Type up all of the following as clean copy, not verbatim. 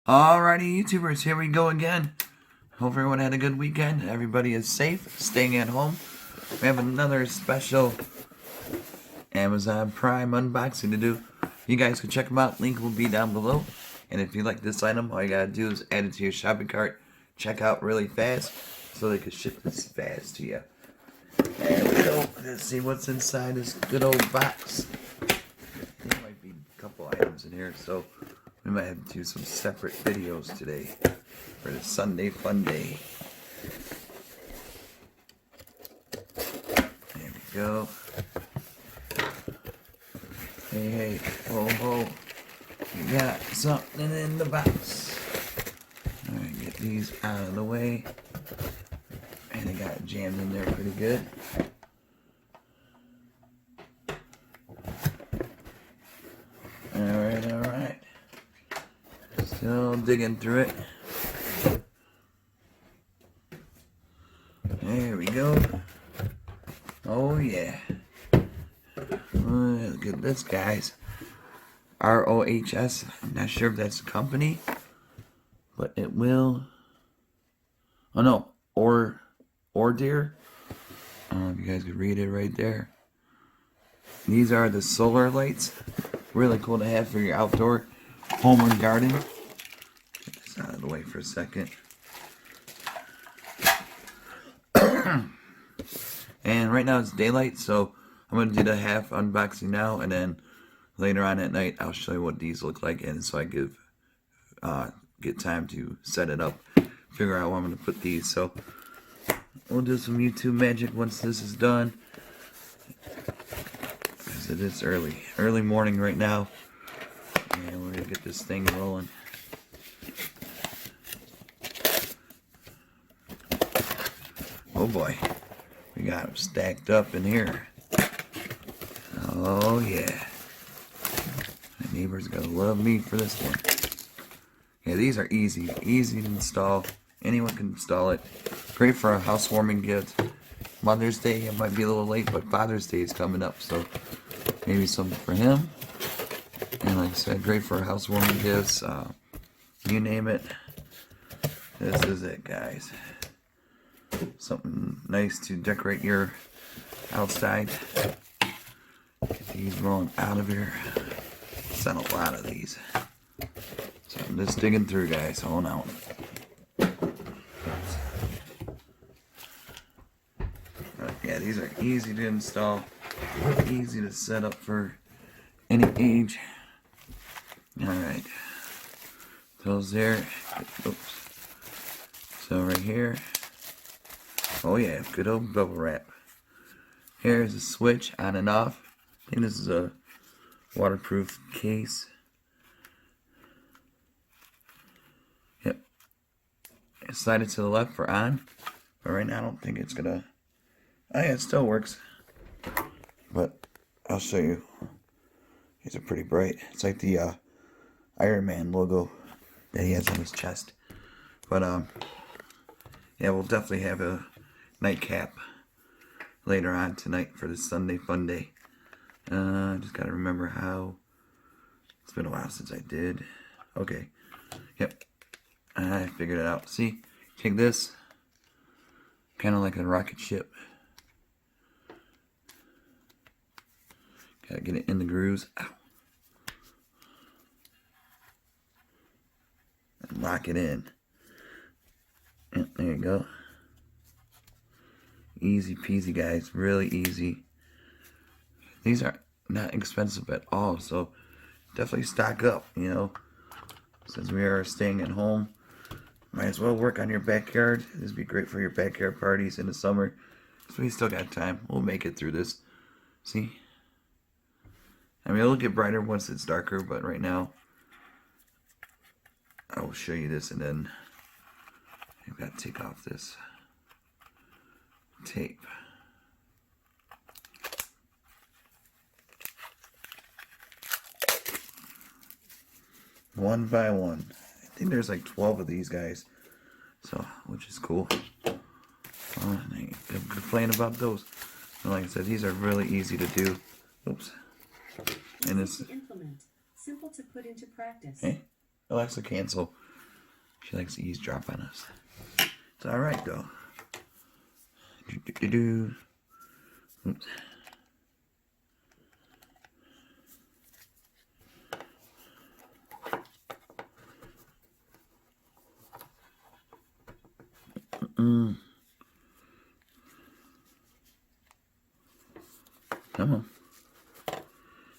Alrighty, YouTubers, here we go again. Hope everyone had a good weekend. Everybody is safe, staying at home. We have another special Amazon Prime unboxing to do. You guys can check them out. Link will be down below. And if you like this item, all you gotta do is add it to your shopping cart. Check out really fast so they can ship this fast to you. There we go. Let's see what's inside this good old box. There might be a couple items in here, so we might have to do some separate videos today for the Sunday Fun Day. There we go. Hey, hey, ho, ho. We got something in the box. Alright, get these out of the way. And they got it jammed in there pretty good. Alright, alright. Still digging through it. There we go. Oh yeah. Look at this, guys. ROHS. I'm not sure if that's a company, but it will. Oh no, Otdair. I don't know if you guys could read it right there. These are the solar lights. Really cool to have for your outdoor home or garden. Get this out of the way for a second. And right now it's daylight, so I'm going to do the half unboxing now, and then later on at night I'll show you what these look like, and so I get time to set it up, figure out where I'm going to put these. So we'll do some YouTube magic once this is done, because it is early morning right now, and we're going to get this thing rolling. Oh boy, we got them stacked up in here. Oh yeah, my neighbor's gonna love me for this one. Yeah, these are easy to install. Anyone can install it. Great for a housewarming gift. Mother's Day, it might be a little late, but Father's Day is coming up, so maybe something for him. And like I said, great for housewarming gifts. You name it. This is it, guys. Something nice to decorate your outside. Get these rolling out of here. Sent a lot of these. So I'm just digging through, guys. Hold on. Yeah, these are easy to install. Easy to set up for any age. Alright. Those there. Oops. So right here. Oh yeah, good old bubble wrap. Here's a switch on and off. I think this is a waterproof case. Yep. Slide it to the left for on. But right now I don't think it's gonna. Oh yeah, it still works. But I'll show you. These are pretty bright. It's like the Iron Man logo that he has on his chest. But yeah, we'll definitely have a nightcap later on tonight for the Sunday Fun Day. Just gotta remember how. It's been a while since I did. Okay. Yep. I figured it out. See? Take this. Kind of like a rocket ship. Gotta get it in the grooves. Ow. And lock it in. And there you go. Easy peasy, guys. Really easy. These are not expensive at all, so definitely stock up, you know. Since we are staying at home, might as well work on your backyard. This would be great for your backyard parties in the summer. So we still got time. We'll make it through this. See? I mean, it'll get brighter once it's darker, but right now, I will show you this, and then I've got to take off this tape. One by one. I think there's like 12 of these guys, so which is cool. I'm complaining about those. And like I said, these are really easy to do. Oops. And it's to implement, simple to put into practice. Hey, Alexa, cancel. She likes to eavesdrop on us. It's alright though. Do. Oops. Come on.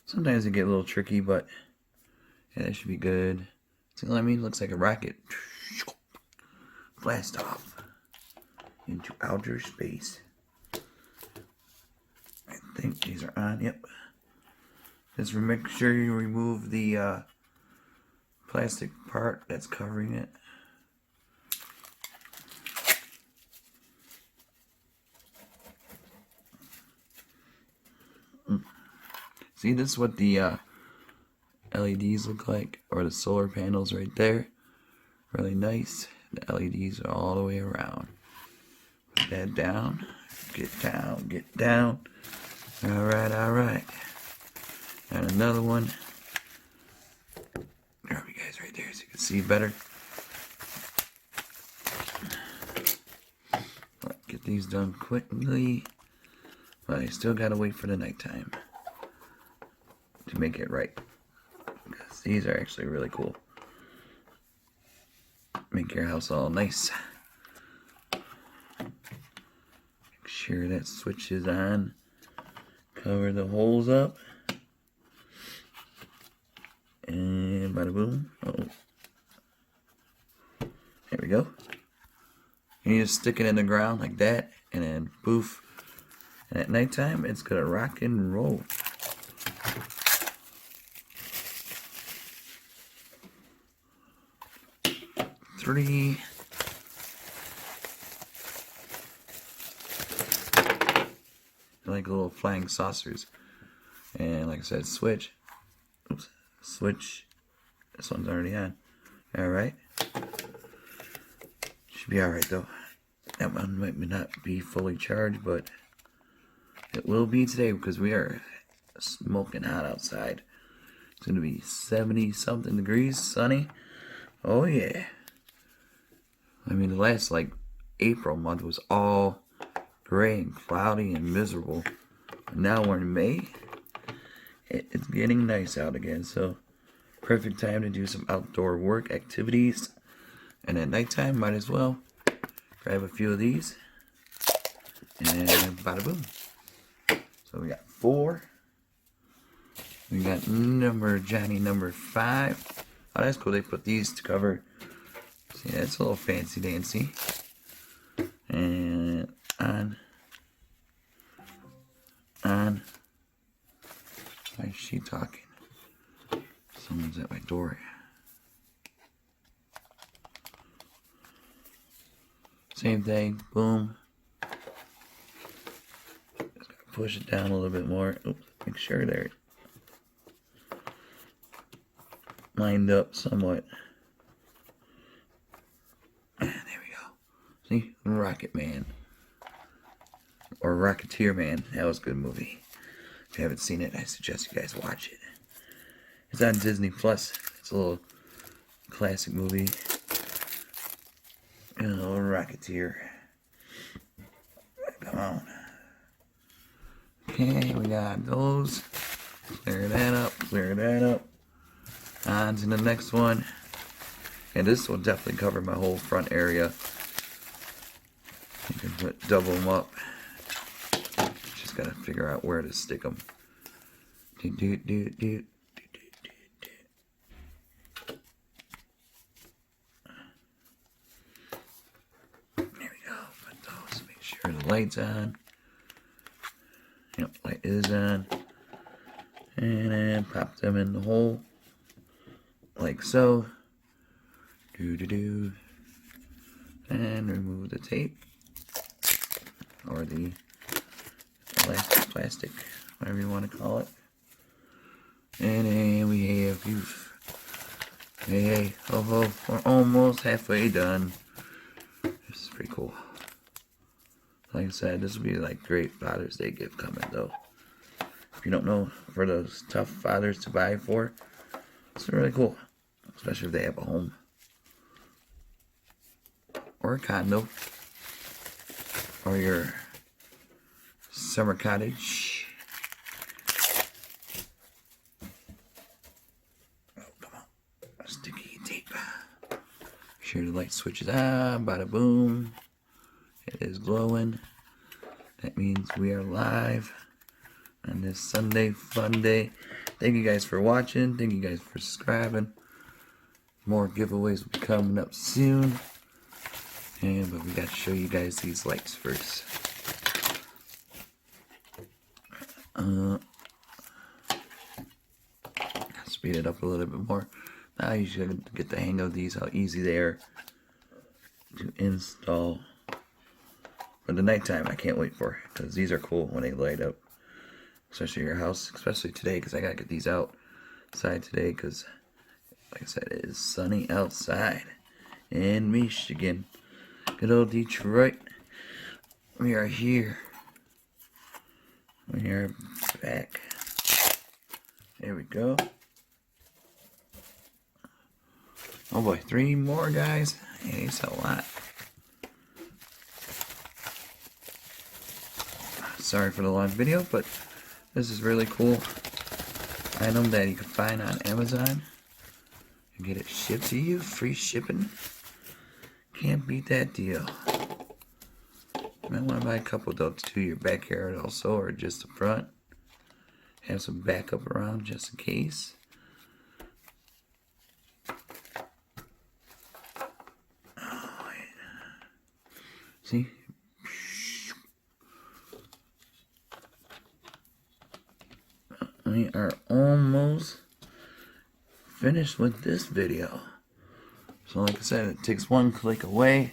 Sometimes they get a little tricky, but yeah, that should be good. See what I mean? Looks like a rocket. Blast off into outer space. I think these are on. Yep. Just make sure you remove the plastic part that's covering it. See, this is what the LEDs look like, or the solar panels right there. Really nice. The LEDs are all the way around. Put that down. Get down. Get down. Alright, alright. And another one. There we go, guys, right there so you can see better. Get these done quickly. But I still gotta wait for the nighttime to make it right. Because these are actually really cool. Make your house all nice. Make sure that switch is on. Cover the holes up. And bada boom. Oh. There we go. And you just stick it in the ground like that. And then poof. And at nighttime, it's gonna rock and roll. Three. They're like little flying saucers. And like I said, switch. Oops. Switch. This one's already on. Alright. Should be alright though. That one might not be fully charged, but it will be today because we are smoking hot outside. It's going to be 70 something degrees, sunny. Oh yeah. I mean, the last like April month was all gray and cloudy and miserable. But now we're in May. It's getting nice out again, so perfect time to do some outdoor work activities. And at nighttime, might as well grab a few of these. And bada boom. So we got 4. We got Johnny number 5. Oh, that's cool. They put these to cover. See, that's a little fancy dancy. And on. Why is she talking? Someone's at my door. Same thing. Boom. Just gotta push it down a little bit more. Oops, make sure they're lined up somewhat. And there we go. See? Rocket Man. Or Rocketeer Man. That was a good movie. If you haven't seen it, I suggest you guys watch it. It's on Disney Plus. It's a little classic movie. A little Rocketeer. Come on. Okay, we got those. Clear that up. Clear that up. On to the next one. And this will definitely cover my whole front area. You can double them up. Just gotta figure out where to stick them. There we go. Put those. Make sure the light's on. Yep, light is on. And then pop them in the hole. Like so. And remove the tape. Or the plastic, whatever you want to call it. And then we have hey, ho ho, we're almost halfway done. This is pretty cool. Like I said, this will be like great Father's Day gift coming though. If you don't know, for those tough fathers to buy for, it's really cool. Especially if they have a home. or a condo or your summer cottage. Oh, come on. Sticky tape. Make sure the light switches on. Bada boom. It is glowing. That means we are live on this Sunday fun day. Thank you guys for watching. Thank you guys for subscribing. More giveaways will be coming up soon. But we got to show you guys these lights first. Speed it up a little bit more. Now you should get the hang of these, how easy they are to install. For the nighttime, I can't wait for it, because these are cool when they light up. Especially your house, especially today, because I got to get these outside today, because, like I said, it is sunny outside in Michigan. Good old Detroit. We are here. We are back. There we go. Oh boy, 3 more guys. Hey, it's a lot. Sorry for the long video, but this is really cool item that you can find on Amazon and get it shipped to you, free shipping. Can't beat that deal. You might want to buy a couple though to do your backyard also, or just the front. Have some backup around just in case. Oh, yeah. See? We are almost finished with this video. So like I said, it takes 1 click away,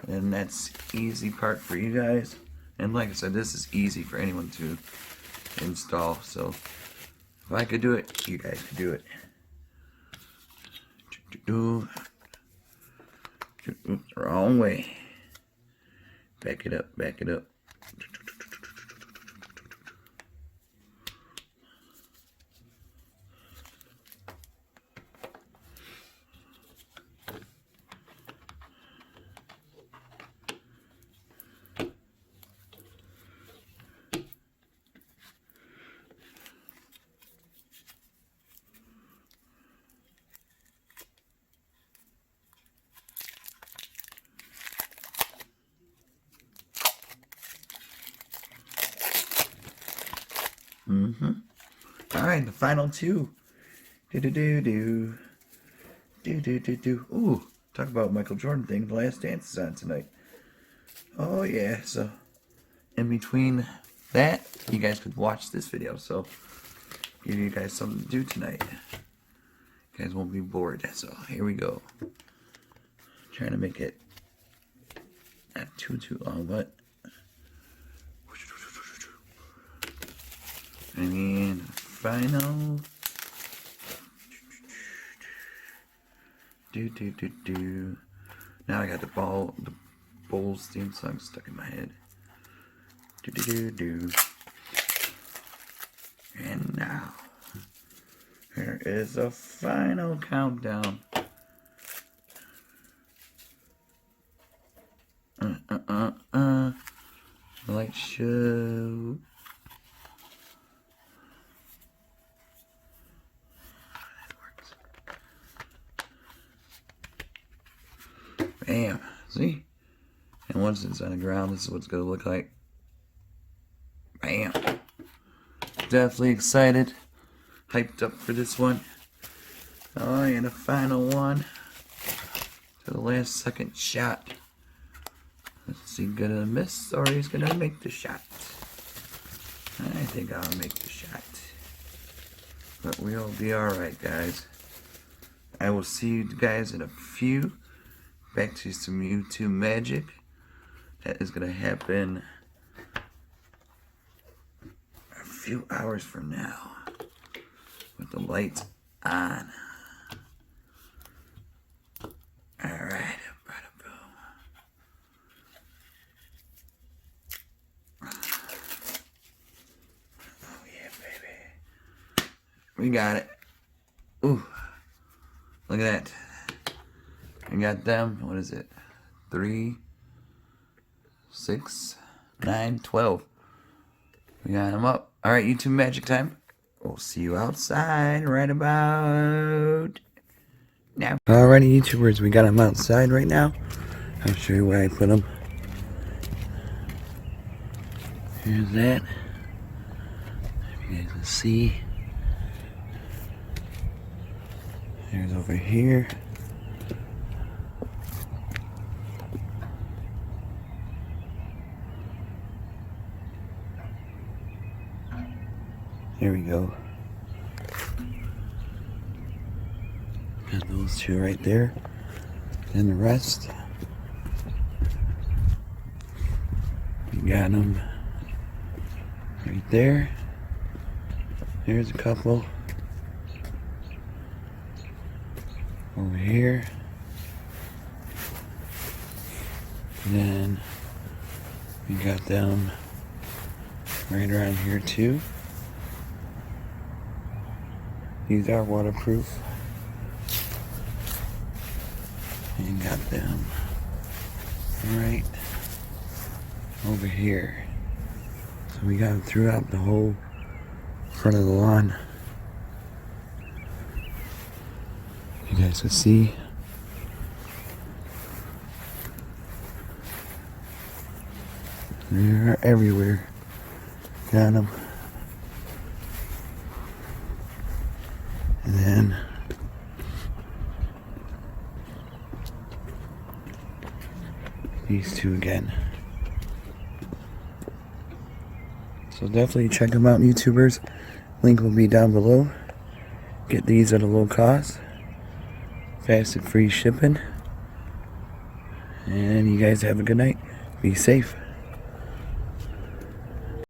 and that's easy part for you guys. And like I said, this is easy for anyone to install. So if I could do it, you guys could do it. Oops, wrong way. Back it up, back it up. Alright, the final 2. Ooh, talk about Michael Jordan thing. The Last Dance is on tonight. Oh yeah, so in between that, you guys could watch this video. So give you guys something to do tonight. You guys won't be bored. So here we go. Trying to make it not too long, but and final. Now I got the Bulls theme song stuck in my head. And now here is the final countdown. Light show. Bam. See? And once it's on the ground, this is what it's going to look like. Bam. Definitely excited. Hyped up for this one. Oh, and the final one. To the last second shot. Is he going to miss or he's going to make the shot? I think I'll make the shot. But we'll be alright, guys. I will see you guys in a few. Back to some YouTube magic. That is going to happen a few hours from now. With the lights on. Alright. Oh yeah, baby. We got it. Ooh. Look at that. We got them. What is it? 3, 6, 9, 12. We got them up. All right, YouTube magic time. We'll see you outside right about now. Alrighty, YouTubers, we got them outside right now. I'll show you where I put them. Here's that. If you guys can see. Here's over here. There we go. Got those two right there. And the rest. You got them right there. Here's a couple. Over here. And then we got them right around here too. These are waterproof. And got them right over here. So we got them throughout the whole front of the lawn. You guys can see. They're everywhere. Got them. And then these two again. So definitely check them out, YouTubers. Link will be down below. Get these at a low cost. Fast and free shipping. And you guys have a good night. Be safe.